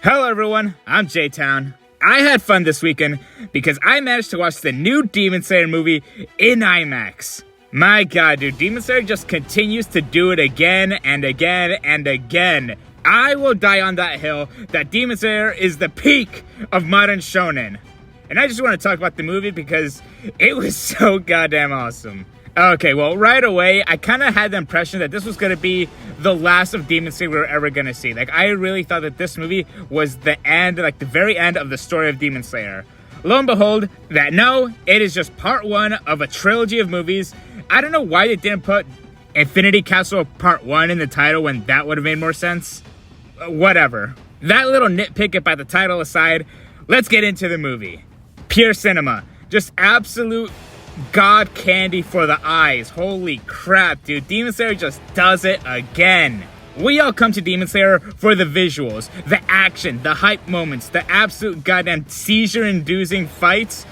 Hello everyone, I'm J-Town. I had fun this weekend because I managed to watch the new Demon Slayer movie in IMAX. My god, dude, Demon Slayer just continues to do it again and again and again. I will die on that hill that Demon Slayer is the peak of modern shonen. And I just want to talk about the movie because it was so goddamn awesome. Okay, well, right away, I kind of had the impression that this was going to be the last of Demon Slayer we were ever going to see. Like, I really thought that this movie was the end, like the very end of the story of Demon Slayer. Lo and behold, it is just part one of a trilogy of movies. I don't know why they didn't put Infinity Castle Part 1 in the title when that would have made more sense. Whatever. That little nitpick by the title aside, let's get into the movie. Pure cinema. Just absolute god candy for the eyes. Holy crap, dude. Demon Slayer just does it again. We all come to Demon Slayer for the visuals, the action, the hype moments, the absolute goddamn seizure-inducing fights.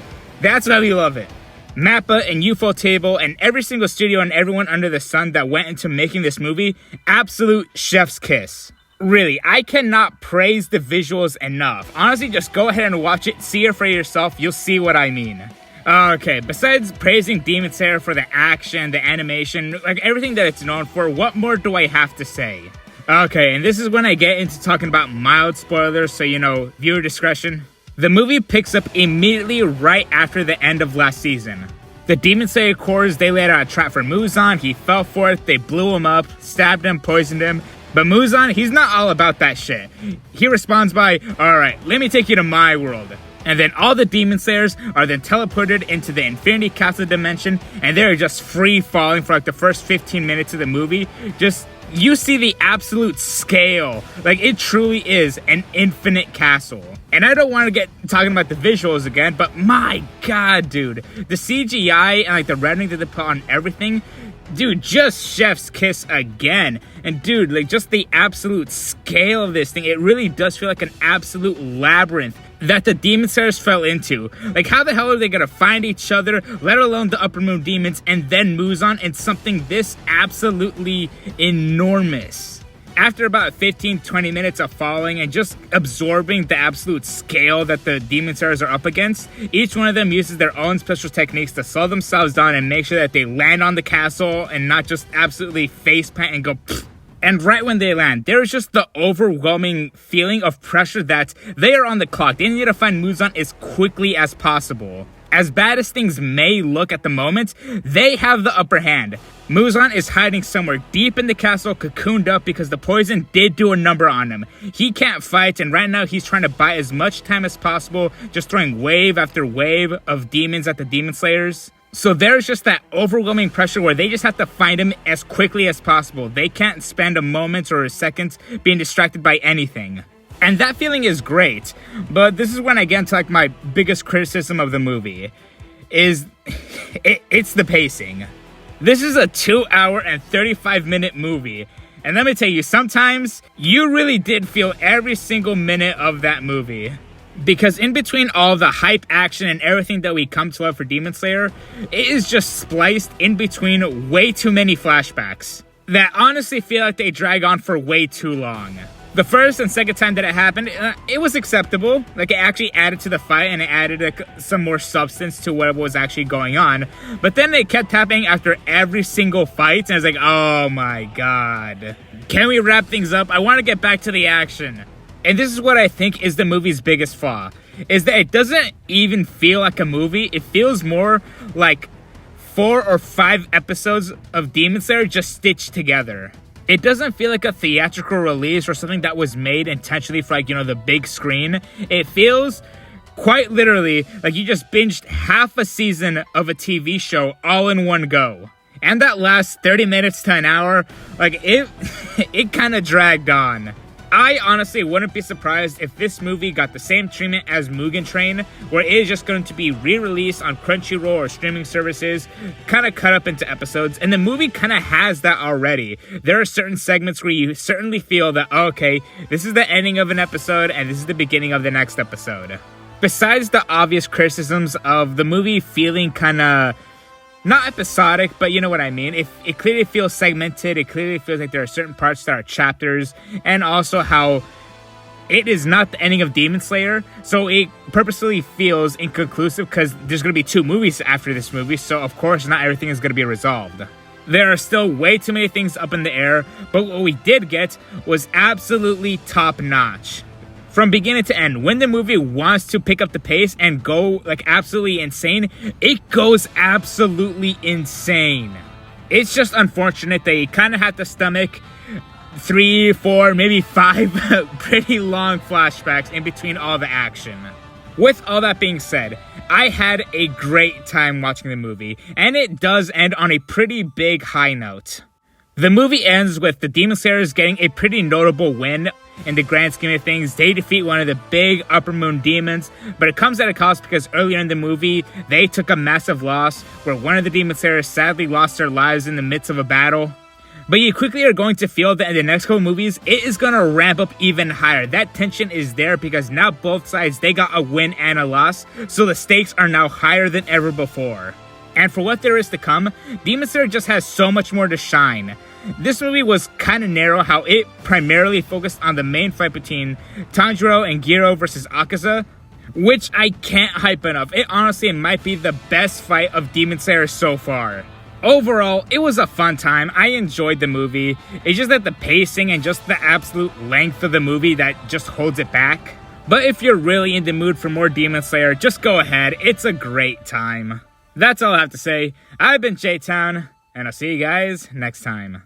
That's why we love it. Mappa and Ufotable and every single studio and everyone under the sun that went into making this movie, absolute chef's kiss. Really, I cannot praise the visuals enough. Honestly, just go ahead and watch it, see it for yourself, you'll see what I mean. Okay, besides praising Demon Slayer for the action, the animation, like everything that it's known for, what more do I have to say? Okay, and this is when I get into talking about mild spoilers, so viewer discretion. The movie picks up immediately right after the end of last season. The Demon Slayer cores, they laid out a trap for Muzan, he fell for it, they blew him up, stabbed him, poisoned him. But Muzan, he's not all about that shit. He responds by, alright, let me take you to my world. And then all the Demon Slayers are then teleported into the Infinity Castle dimension, and they're just free falling for like the first 15 minutes of the movie. You see the absolute scale. Like, it truly is an infinite castle. And I don't want to get talking about the visuals again, but my god, dude. The CGI and like the rendering that they put on everything, dude, just chef's kiss again. And dude, like just the absolute scale of this thing, it really does feel like an absolute labyrinth that the Demon Slayers fell into. Like, how the hell are they gonna find each other, let alone the Upper Moon Demons, and then Muzan in something this absolutely enormous? After about 15-20 minutes of falling and just absorbing the absolute scale that the Demon Slayers are up against, each one of them uses their own special techniques to slow themselves down and make sure that they land on the castle and not just absolutely faceplant and go pfft. And right when they land, there is just the overwhelming feeling of pressure that they are on the clock. They need to find Muzan as quickly as possible. As bad as things may look at the moment, they have the upper hand. Muzan is hiding somewhere deep in the castle, cocooned up because the poison did do a number on him. He can't fight, and right now he's trying to buy as much time as possible, just throwing wave after wave of demons at the Demon Slayers. So there's just that overwhelming pressure where they just have to find him as quickly as possible. They can't spend a moment or a second being distracted by anything. And that feeling is great, but this is when I get into like my biggest criticism of the movie, it's the pacing. This is a 2-hour and 35-minute movie, and let me tell you, sometimes you really did feel every single minute of that movie. Because in between all the hype, action, and everything that we come to love for Demon Slayer, it is just spliced in between way too many flashbacks that honestly feel like they drag on for way too long. The first and second time that it happened, it was acceptable. Like, it actually added to the fight and it added some more substance to what was actually going on. But then it kept happening after every single fight, and I was like, oh my god. Can we wrap things up? I want to get back to the action. And this is what I think is the movie's biggest flaw, is that it doesn't even feel like a movie. It feels more like 4 or 5 episodes of Demon Slayer just stitched together. It doesn't feel like a theatrical release or something that was made intentionally for, like, the big screen. It feels quite literally like you just binged half a season of a TV show all in one go. And that last 30 minutes to an hour, like, it kind of dragged on. I honestly wouldn't be surprised if this movie got the same treatment as Mugen Train, where it is just going to be re-released on Crunchyroll or streaming services, kind of cut up into episodes, and the movie kind of has that already. There are certain segments where you certainly feel that, okay, this is the ending of an episode, and this is the beginning of the next episode. Besides the obvious criticisms of the movie feeling kind of not episodic, but you know what I mean. It clearly feels segmented. It clearly feels like there are certain parts that are chapters, and also how it is not the ending of Demon Slayer, so it purposely feels inconclusive because there's going to be 2 movies after this movie, so of course not everything is going to be resolved. There are still way too many things up in the air, but what we did get was absolutely top-notch. From beginning to end, when the movie wants to pick up the pace and go like absolutely insane, it goes absolutely insane. It's just unfortunate that you kind of have to stomach 3, 4, maybe 5 pretty long flashbacks in between all the action. With all that being said, I had a great time watching the movie, and it does end on a pretty big high note. The movie ends with the Demon Slayers getting a pretty notable win. In the grand scheme of things, they defeat one of the big Upper Moon demons, but it comes at a cost because earlier in the movie, they took a massive loss where one of the Demon Slayers sadly lost their lives in the midst of a battle. But you quickly are going to feel that in the next couple movies, it is going to ramp up even higher. That tension is there because now both sides, they got a win and a loss, so the stakes are now higher than ever before. And for what there is to come, Demon Slayer just has so much more to shine. This movie was kind of narrow how it primarily focused on the main fight between Tanjiro and Giro versus Akaza, which I can't hype enough. It honestly might be the best fight of Demon Slayer so far. Overall, it was a fun time. I enjoyed the movie. It's just that the pacing and just the absolute length of the movie that just holds it back. But if you're really in the mood for more Demon Slayer, just go ahead. It's a great time. That's all I have to say. I've been J-Town, and I'll see you guys next time.